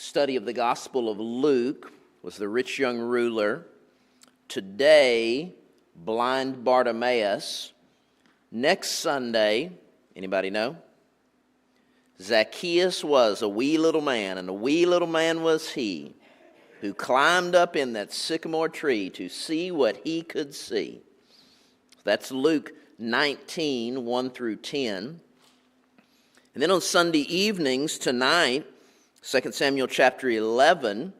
study of the Gospel of Luke was the rich young ruler. Today, blind Bartimaeus. Next Sunday, anybody know? Zacchaeus was a wee little man, and a wee little man was he, who climbed up in that sycamore tree to see what he could see. That's Luke 19, 1 through 10. And then on Sunday evenings tonight, 2 Samuel chapter 11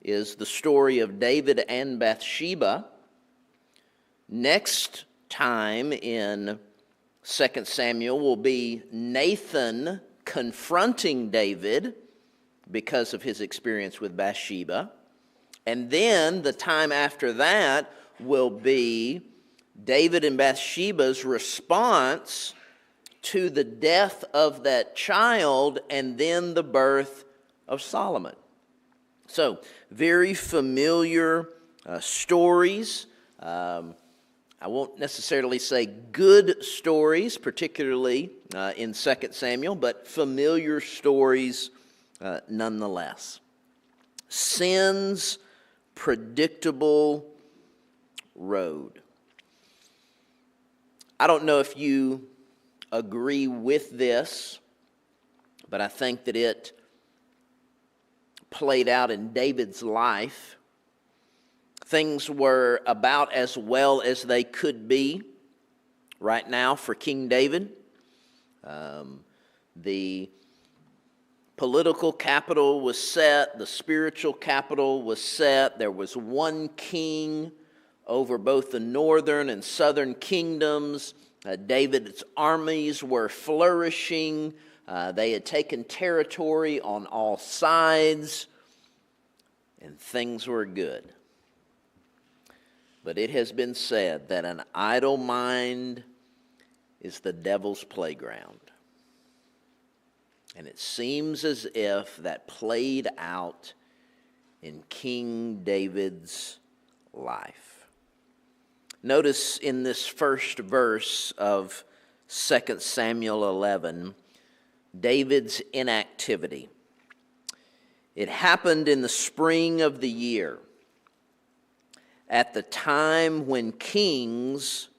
is the story of David and Bathsheba. Next time in 2 Samuel will be Nathan confronting David because of his experience with Bathsheba. And then the time after that will be David and Bathsheba's response to the death of that child and then the birth of Solomon. So, very familiar stories. I won't necessarily say good stories, particularly in 2 Samuel, but familiar stories nonetheless. Sin's predictable road. I don't know if you agree with this, but I think that it played out in David's life. Things were about as well as they could be right now for King David. The political capital was set, the spiritual capital was set. There was one king over both the northern and southern kingdoms. David's armies were flourishing. They had taken territory on all sides, and things were good. But it has been said that an idle mind is the devil's playground. And it seems as if that played out in King David's life. Notice in this first verse of 2 Samuel 11, David's inactivity. It happened in the spring of the year, at the time when kings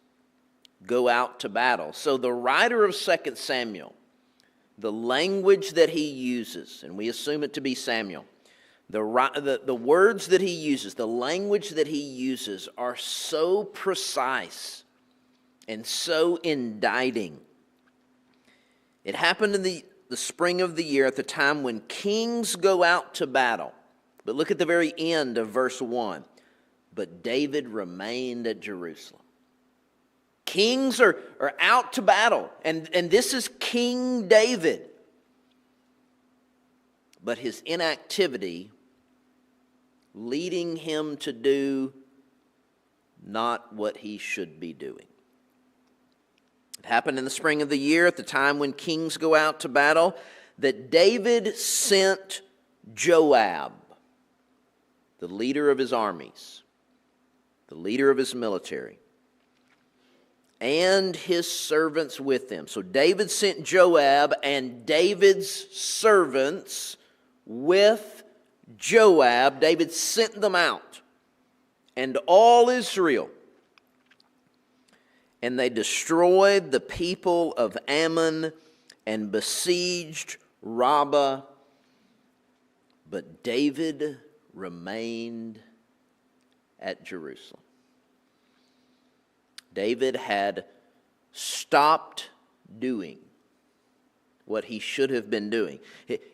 go out to battle. So the writer of 2 Samuel, the language that he uses, and we assume it to be Samuel, the words that he uses, the language that he uses are so precise and so indicting. It happened in the spring of the year at the time when kings go out to battle. But look at the very end of verse 1. But David remained at Jerusalem. Kings are out to battle, and this is King David. But his inactivity leading him to do not what he should be doing. It happened in the spring of the year at the time when kings go out to battle that David sent Joab, the leader of his armies, the leader of his military, and his servants with him. So David sent Joab and David's servants with Joab. David sent them out, and all Israel. And they destroyed the people of Ammon and besieged Rabbah. But David remained at Jerusalem. David had stopped doing what he should have been doing.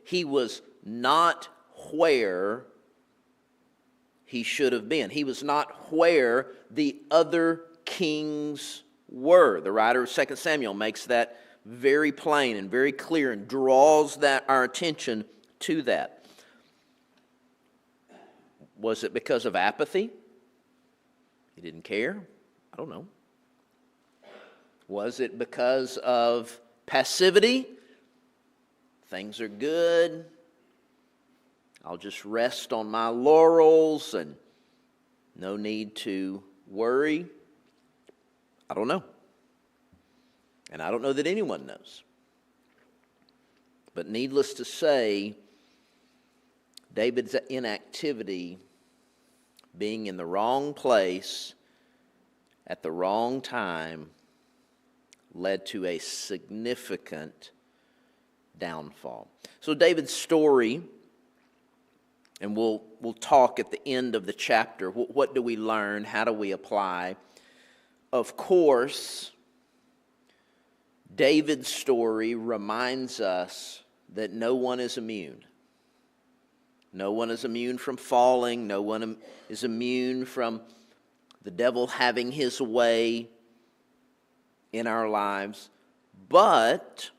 He was not where he should have been. He was not where the other kings were. The writer of 2 Samuel makes that very plain and very clear and draws our attention to that. Was it because of apathy? He didn't care? I don't know. Was it because of passivity? Things are good. I'll just rest on my laurels and no need to worry. I don't know. And I don't know that anyone knows. But needless to say, David's inactivity, being in the wrong place at the wrong time, led to a significant downfall. So David's story, and we'll talk at the end of the chapter, what do we learn? How do we apply? Of course, David's story reminds us that no one is immune. No one is immune from falling. No one is immune from the devil having his way in our lives. But,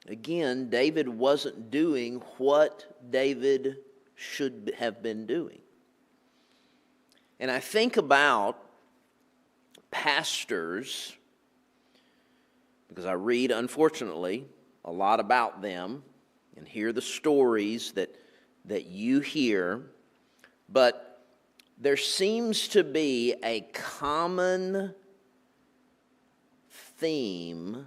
again, David wasn't doing what David should have been doing. And I think about pastors, because I read, unfortunately, a lot about them and hear the stories that you hear, but there seems to be a common theme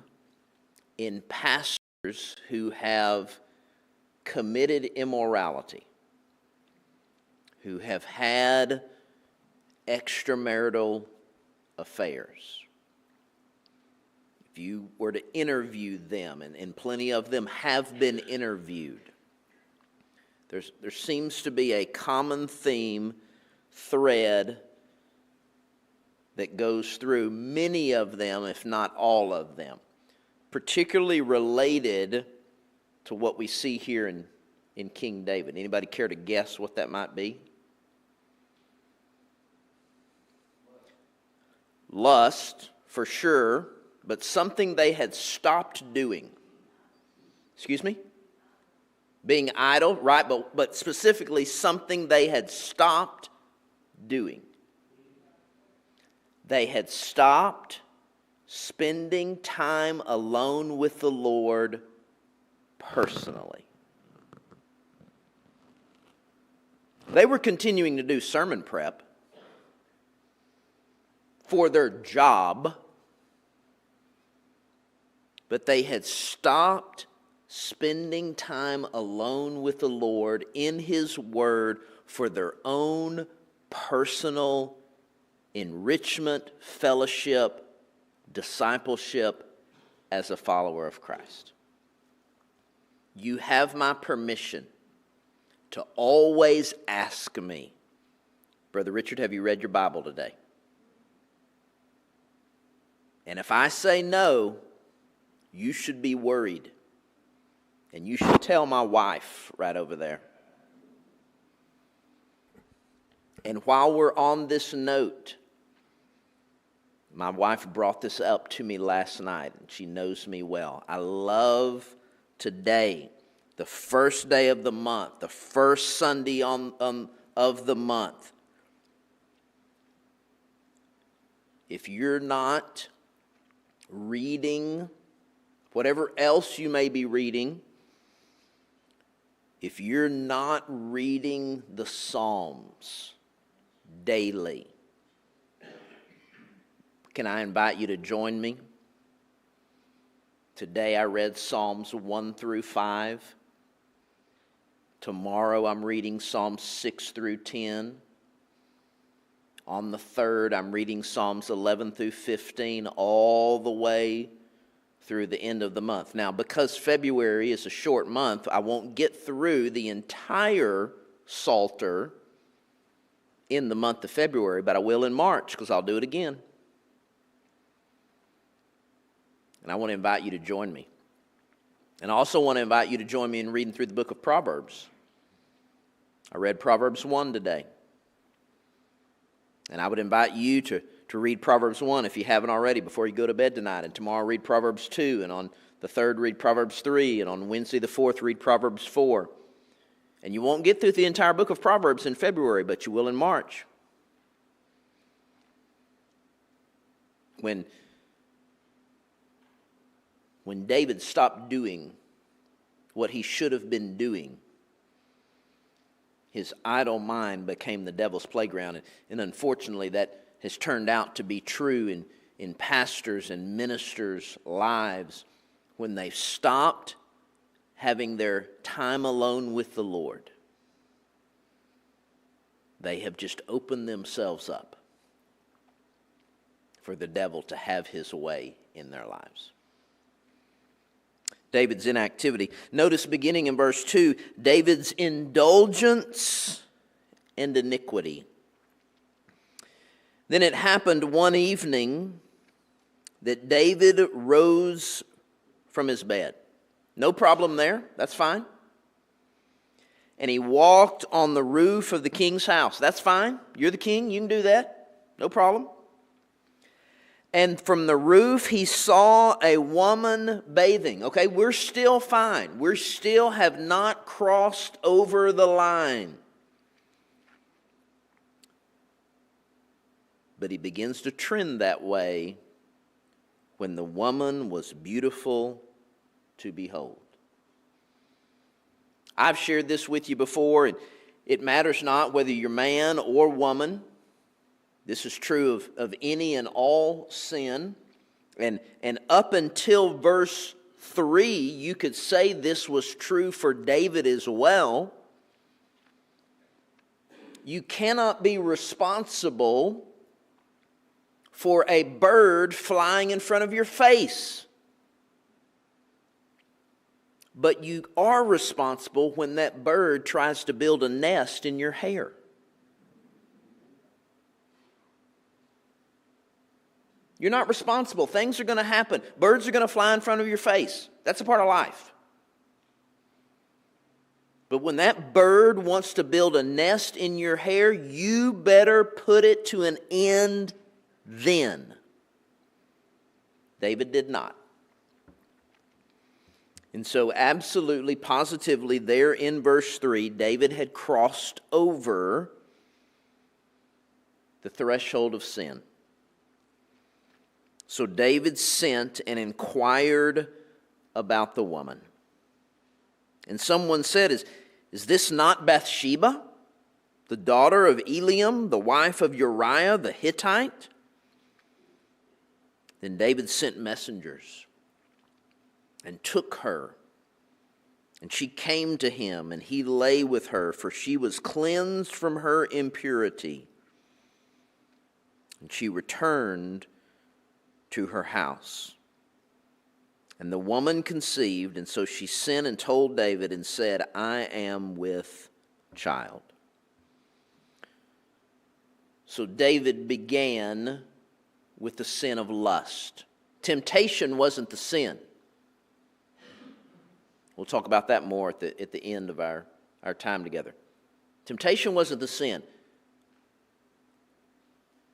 in pastors who have committed immorality, who have had extramarital affairs. If you were to interview them, and plenty of them have been interviewed, there seems to be a common theme, thread, that goes through many of them, if not all of them, particularly related to what we see here in King David. Anybody care to guess what that might be? Lust, for sure, but something they had stopped doing. Excuse me? Being idle, right, but specifically something they had stopped doing. They had stopped spending time alone with the Lord personally. They were continuing to do sermon prep for their job, but they had stopped spending time alone with the Lord in His Word for their own personal enrichment, fellowship, discipleship as a follower of Christ. You have my permission to always ask me, Brother Richard, have you read your Bible today? And if I say no, you should be worried. And you should tell my wife right over there. And while we're on this note, my wife brought this up to me last night, and she knows me well. I love today, the first day of the month, the first Sunday of the month. If you're not reading whatever else you may be reading, if you're not reading the Psalms daily, can I invite you to join me? Today I read Psalms 1 through 5. Tomorrow I'm reading Psalms 6 through 10. On the 3rd, I'm reading Psalms 11 through 15 all the way through the end of the month. Now, because February is a short month, I won't get through the entire Psalter in the month of February, but I will in March because I'll do it again. And I want to invite you to join me. And I also want to invite you to join me in reading through the book of Proverbs. I read Proverbs 1 today. And I would invite you to read Proverbs 1 if you haven't already before you go to bed tonight. And tomorrow read Proverbs 2. And on the 3rd read Proverbs 3. And on Wednesday the 4th read Proverbs 4. And you won't get through the entire book of Proverbs in February, but you will in March. When David stopped doing what he should have been doing, his idle mind became the devil's playground. And unfortunately, that has turned out to be true in pastors and ministers' lives when they've stopped having their time alone with the Lord. They have just opened themselves up for the devil to have his way in their lives. David's inactivity. Notice beginning in verse 2, David's indulgence and iniquity. Then it happened one evening that David rose from his bed. No problem there. That's fine. And he walked on the roof of the king's house. That's fine. You're the king. You can do that. No problem. And from the roof he saw a woman bathing. Okay, we're still fine. We still have not crossed over the line. But he begins to trend that way when the woman was beautiful to behold. I've shared this with you before, and it matters not whether you're man or woman. This is true of any and all sin. And up until verse 3, you could say this was true for David as well. You cannot be responsible for a bird flying in front of your face. But you are responsible when that bird tries to build a nest in your hair. You're not responsible. Things are going to happen. Birds are going to fly in front of your face. That's a part of life. But when that bird wants to build a nest in your hair, you better put it to an end then. David did not. And so absolutely, positively, there in verse 3, David had crossed over the threshold of sin. So David sent and inquired about the woman. And someone said, Is this not Bathsheba, the daughter of Eliam, the wife of Uriah the Hittite? Then David sent messengers and took her. And she came to him, and he lay with her, for she was cleansed from her impurity. And she returned to her house. And the woman conceived, and so she sent and told David and said, I am with child. So David began with the sin of lust. Temptation wasn't the sin. We'll talk about that more at the end of our time together. Temptation wasn't the sin,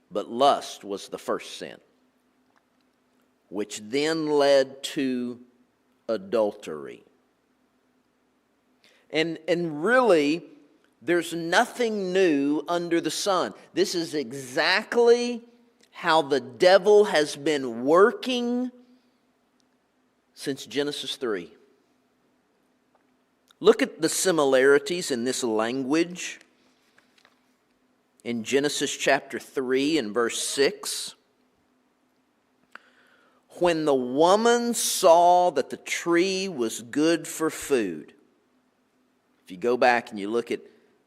but lust was the first sin, which then led to adultery. And really, there's nothing new under the sun. This is exactly how the devil has been working since Genesis 3. Look at the similarities in this language in Genesis chapter 3 and verse 6. When the woman saw that the tree was good for food. If you go back and you look at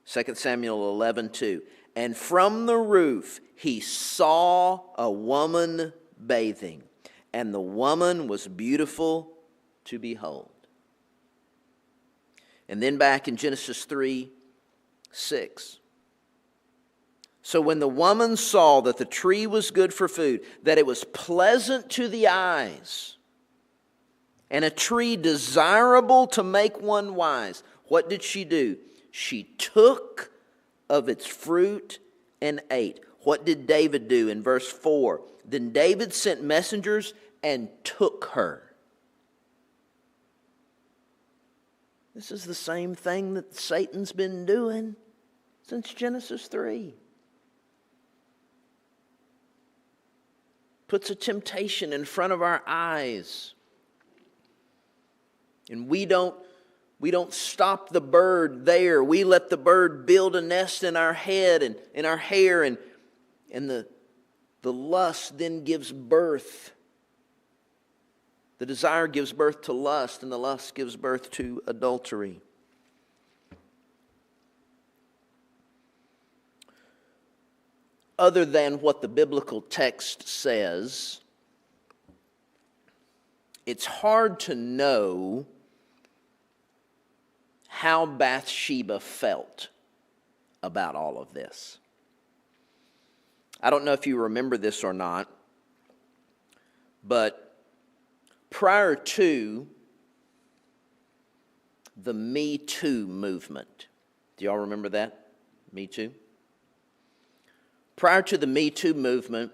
2 Samuel 11:2, and from the roof he saw a woman bathing, and the woman was beautiful to behold. And then back in Genesis 3:6. So when the woman saw that the tree was good for food, that it was pleasant to the eyes, and a tree desirable to make one wise, what did she do? She took of its fruit and ate. What did David do in verse 4? Then David sent messengers and took her. This is the same thing that Satan's been doing since Genesis 3. Puts a temptation in front of our eyes. And we don't stop the bird there. We let the bird build a nest in our head and in our hair, and the lust then gives birth. The desire gives birth to lust, and the lust gives birth to adultery. other than what the biblical text says, it's hard to know how Bathsheba felt about all of this. I don't know if you remember this or not, but prior to the Me Too movement, do y'all remember that? Me Too? Prior to the Me Too movement,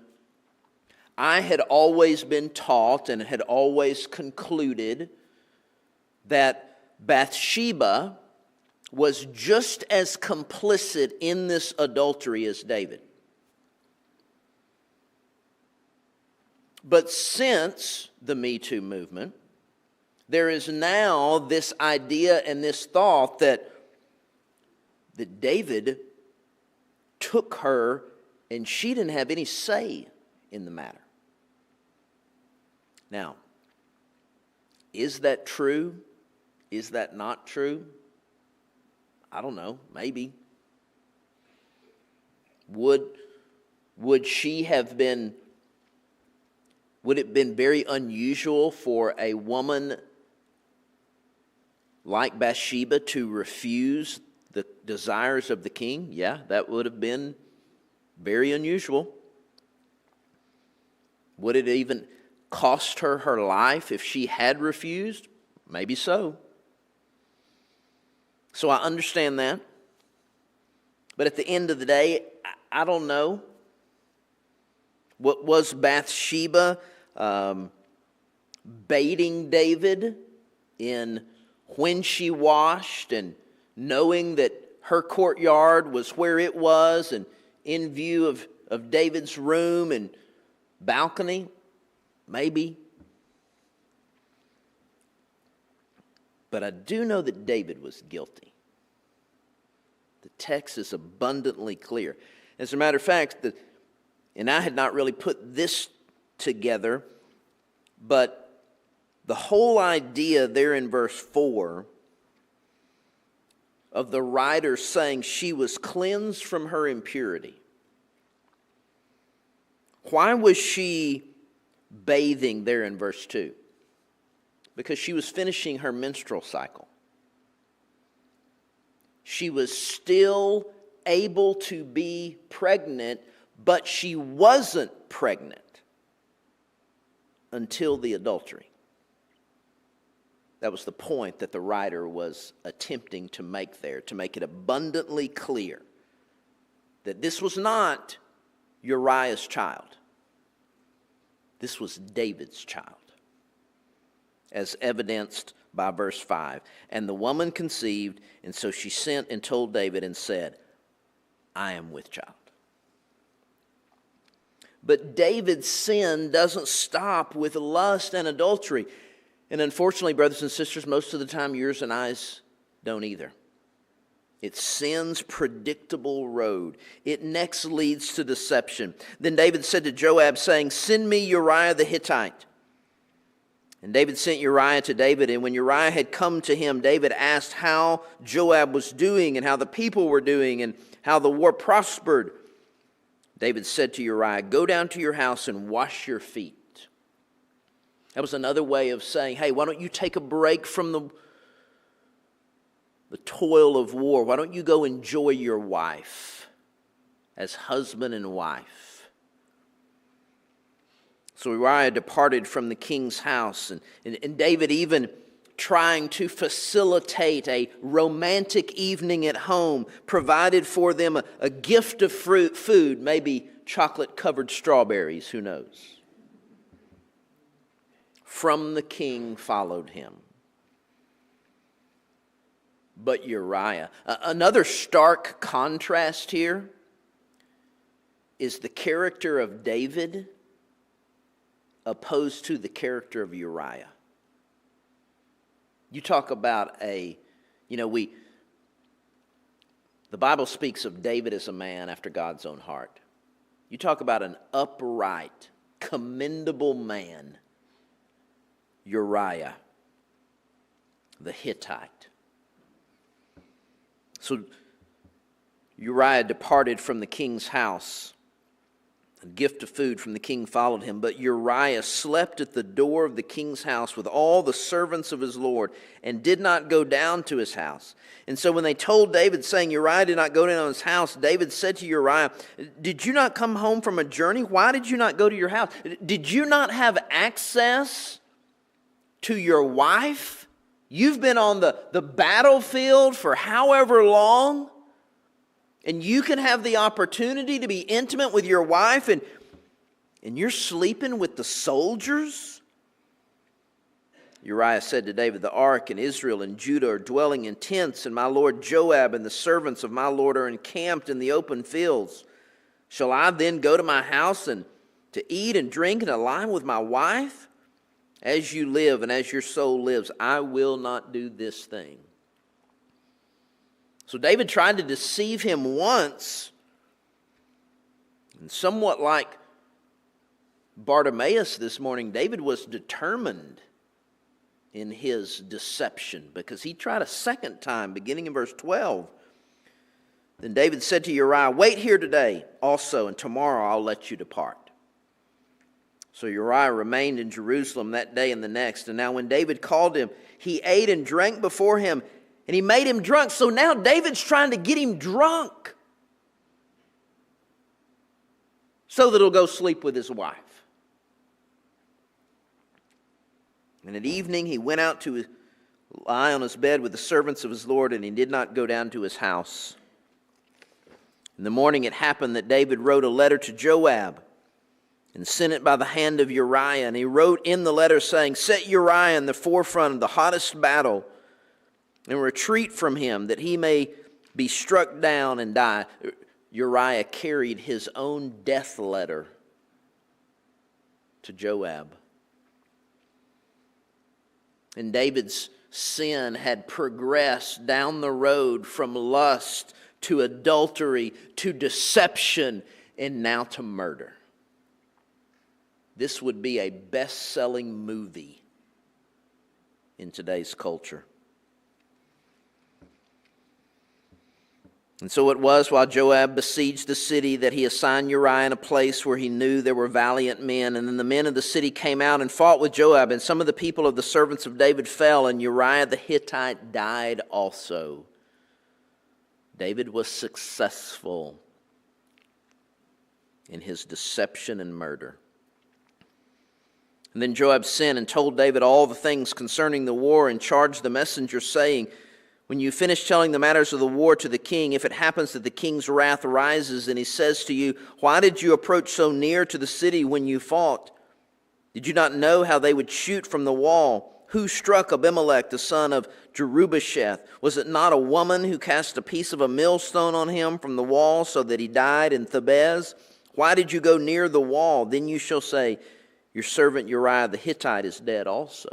I had always been taught and had always concluded that Bathsheba was just as complicit in this adultery as David. But since the Me Too movement, there is now this idea and this thought that David took her and she didn't have any say in the matter. Now, is that true? Is that not true? I don't know, maybe. Would she have been, would it have been very unusual for a woman like Bathsheba to refuse the desires of the king? Yeah, that would have been very unusual. Would it even cost her her life if she had refused? Maybe so. So I understand that. But at the end of the day, I don't know. What was Bathsheba baiting David in when she washed and knowing that her courtyard was where it was and in view of David's room and balcony? Maybe. But I do know that David was guilty. The text is abundantly clear. As a matter of fact, and I had not really put this together, but the whole idea there in verse 4 of the writer saying she was cleansed from her impurity. Why was she bathing there in verse 2? Because she was finishing her menstrual cycle. She was still able to be pregnant, but she wasn't pregnant until the adultery. That was the point that the writer was attempting to make there, to make it abundantly clear that this was not Uriah's child. This was David's child, as evidenced by verse 5. And the woman conceived, and so she sent and told David and said, I am with child. But David's sin doesn't stop with lust and adultery. And unfortunately, brothers and sisters, most of the time yours and I's don't either. It's sin's predictable road. It next leads to deception. Then David said to Joab, saying, send me Uriah the Hittite. And David sent Uriah to David, and when Uriah had come to him, David asked how Joab was doing and how the people were doing and how the war prospered. David said to Uriah, go down to your house and wash your feet. That was another way of saying, hey, why don't you take a break from the toil of war? Why don't you go enjoy your wife as husband and wife? So Uriah departed from the king's house, and David, even trying to facilitate a romantic evening at home, provided for them a gift of food, maybe chocolate-covered strawberries, who knows? From the king followed him. But Uriah, another stark contrast here is the character of David opposed to the character of Uriah. You talk about the Bible speaks of David as a man after God's own heart. You talk about an upright, commendable man, Uriah the Hittite. So Uriah departed from the king's house, A gift of food from the king followed him, but Uriah slept at the door of the king's house with all the servants of his lord, and did not go down to his house. And so when they told David, saying, Uriah did not go down to his house, David said to Uriah, did you not come home from a journey? Why did you not go to your house? Did you not have access to your wife? You've been on the battlefield for however long, and you can have the opportunity to be intimate with your wife, and you're sleeping with the soldiers? Uriah said to David, the ark and Israel and Judah are dwelling in tents, and my lord Joab and the servants of my lord are encamped in the open fields. Shall I then go to my house and to eat and drink and lie with my wife? As you live and as your soul lives, I will not do this thing. So David tried to deceive him once, and somewhat like Bartimaeus this morning, David was determined in his deception, because he tried a second time, beginning in verse 12. Then David said to Uriah, wait here today also, and tomorrow I'll let you depart. So Uriah remained in Jerusalem that day and the next. And now when David called him, he ate and drank before him, and he made him drunk. So now David's trying to get him drunk so that he'll go sleep with his wife. And at evening he went out to lie on his bed with the servants of his lord, and he did not go down to his house. In the morning it happened that David wrote a letter to Joab and sent it by the hand of Uriah. And he wrote in the letter saying, set Uriah in the forefront of the hottest battle, and retreat from him, that he may be struck down and die. Uriah carried his own death letter to Joab. And David's sin had progressed down the road from lust to adultery to deception and now to murder. This would be a best-selling movie in today's culture. And so it was, while Joab besieged the city, that he assigned Uriah in a place where he knew there were valiant men. And then the men of the city came out and fought with Joab, and some of the people of the servants of David fell, and Uriah the Hittite died also. David was successful in his deception and murder. And then Joab sent and told David all the things concerning the war, and charged the messenger, saying, when you finish telling the matters of the war to the king, if it happens that the king's wrath rises and he says to you, why did you approach so near to the city when you fought? Did you not know how they would shoot from the wall? Who struck Abimelech, the son of Jerubbesheth? Was it not a woman who cast a piece of a millstone on him from the wall so that he died in Thebez? Why did you go near the wall? Then you shall say, your servant Uriah the Hittite is dead also.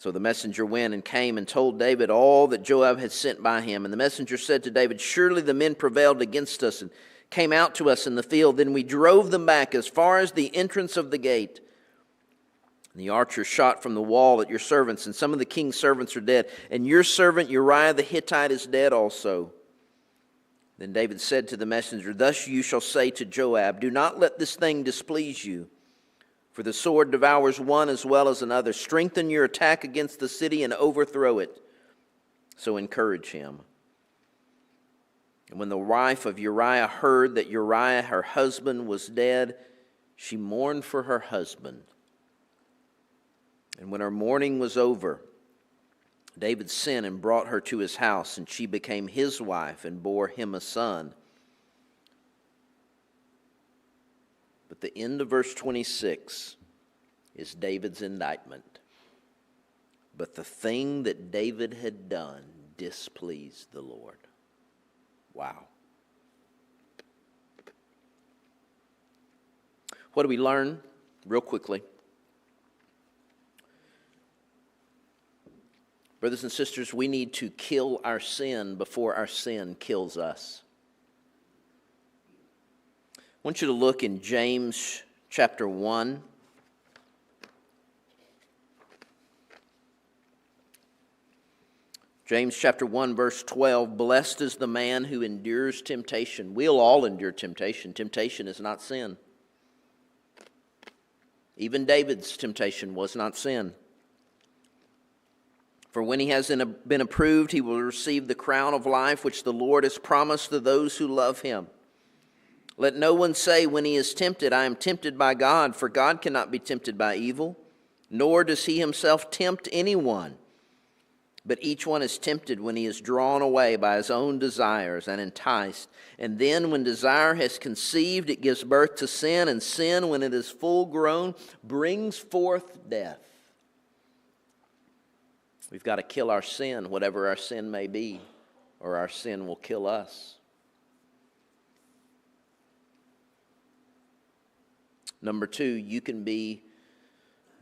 So the messenger went and came and told David all that Joab had sent by him. And the messenger said to David, surely the men prevailed against us and came out to us in the field. Then we drove them back as far as the entrance of the gate. And the archers shot from the wall at your servants, and some of the king's servants are dead. And your servant Uriah the Hittite is dead also. Then David said to the messenger, thus you shall say to Joab, do not let this thing displease you. For the sword devours one as well as another. Strengthen your attack against the city and overthrow it. So encourage him. And when the wife of Uriah heard that Uriah, her husband, was dead, she mourned for her husband. And when her mourning was over, David sent and brought her to his house, and she became his wife and bore him a son. But the end of verse 26 is David's indictment. But the thing that David had done displeased the Lord. Wow. What do we learn? Real quickly. Brothers and sisters, we need to kill our sin before our sin kills us. I want you to look in James chapter 1. James chapter 1, verse 12, blessed is the man who endures temptation. We'll all endure temptation. Temptation is not sin. Even David's temptation was not sin. For when he has been approved, he will receive the crown of life which the Lord has promised to those who love him. Let no one say when he is tempted, I am tempted by God, for God cannot be tempted by evil, nor does he himself tempt anyone. But each one is tempted when he is drawn away by his own desires and enticed. And then when desire has conceived, it gives birth to sin, and sin, when it is full grown, brings forth death. We've got to kill our sin, whatever our sin may be, or our sin will kill us. Number two, you can be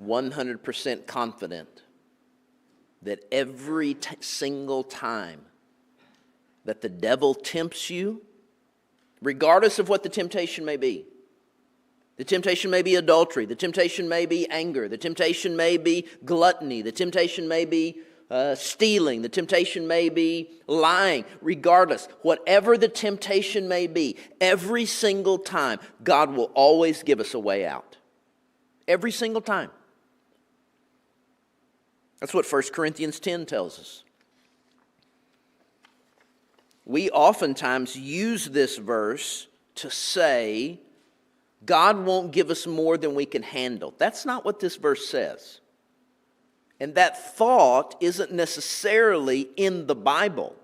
100% confident that every single time that the devil tempts you, regardless of what the temptation may be, the temptation may be adultery, the temptation may be anger, the temptation may be gluttony, the temptation may be stealing, the temptation may be lying, regardless, whatever the temptation may be, every single time, God will always give us a way out. Every single time. That's what 1 Corinthians 10 tells us. We oftentimes use this verse to say, God won't give us more than we can handle. That's not what this verse says. And that thought isn't necessarily in the Bible.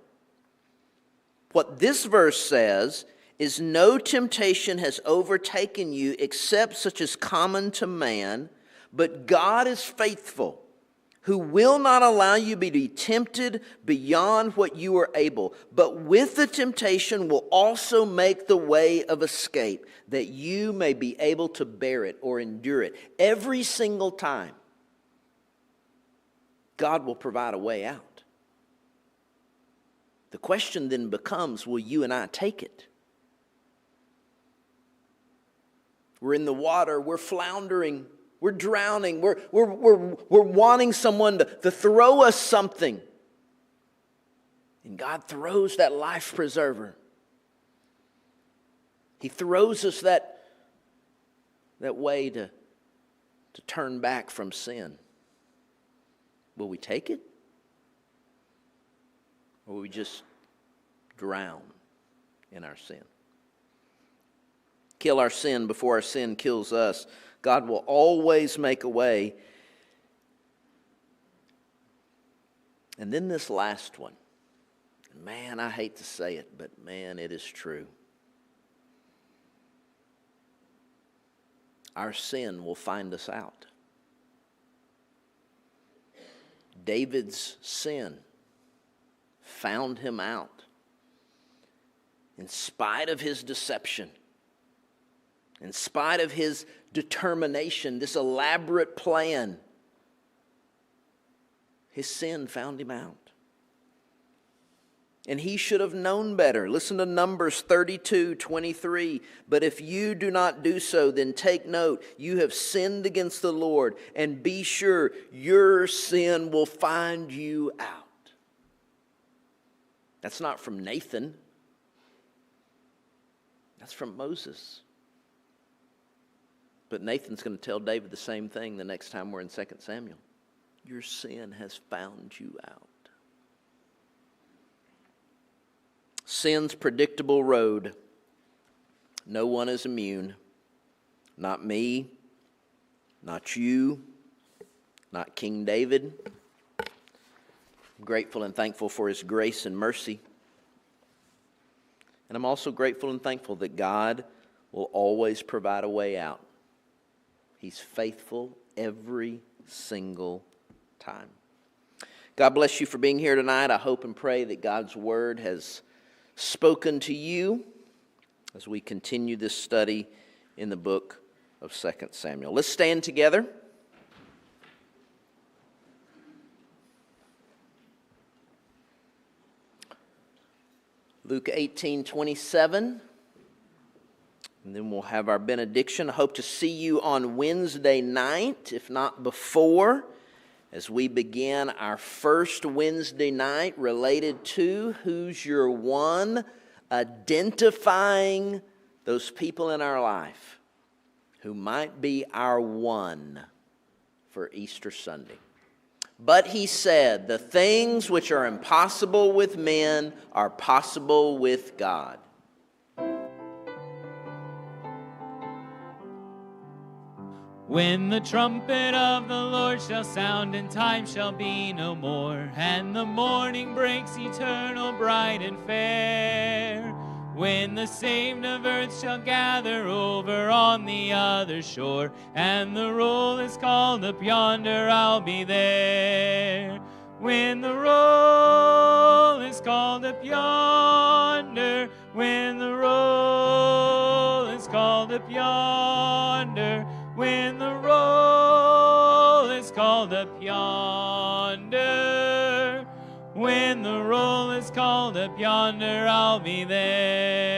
What this verse says is, no temptation has overtaken you except such as common to man, but God is faithful, who will not allow you to be tempted beyond what you are able, but with the temptation will also make the way of escape, that you may be able to bear it or endure it. Every single time, God will provide a way out. The question then becomes, will you and I take it? We're in the water, we're floundering, we're drowning, we're wanting someone to throw us something. And God throws that life preserver. He throws us that way to turn back from sin. Will we take it? Or will we just drown in our sin? Kill our sin before our sin kills us. God will always make a way. And then this last one. Man, I hate to say it, but man, it is true. Our sin will find us out. David's sin found him out. In spite of his deception, in spite of his determination, this elaborate plan, his sin found him out. And he should have known better. Listen to Numbers 32:23. But if you do not do so, then take note, you have sinned against the Lord, and be sure your sin will find you out. That's not from Nathan. That's from Moses. But Nathan's going to tell David the same thing the next time we're in 2 Samuel. Your sin has found you out. Sin's predictable road. No one is immune. Not me, not you, not King David. I'm grateful and thankful for his grace and mercy. And I'm also grateful and thankful that God will always provide a way out. He's faithful every single time. God bless you for being here tonight. I hope and pray that God's word has spoken to you as we continue this study in the book of 2 Samuel. Let's stand together. Luke 18:27. And then we'll have our benediction. I hope to see you on Wednesday night, if not before, as we begin our first Wednesday night related to Who's Your One, identifying those people in our life who might be our one for Easter Sunday. But he said, the things which are impossible with men are possible with God. When the trumpet of the Lord shall sound and time shall be no more, and the morning breaks eternal, bright and fair, when the saved of earth shall gather over on the other shore, and the roll is called up yonder, I'll be there. When the roll is called up yonder, when the roll is called up yonder, when the roll is called up yonder, when the roll is called up yonder, I'll be there.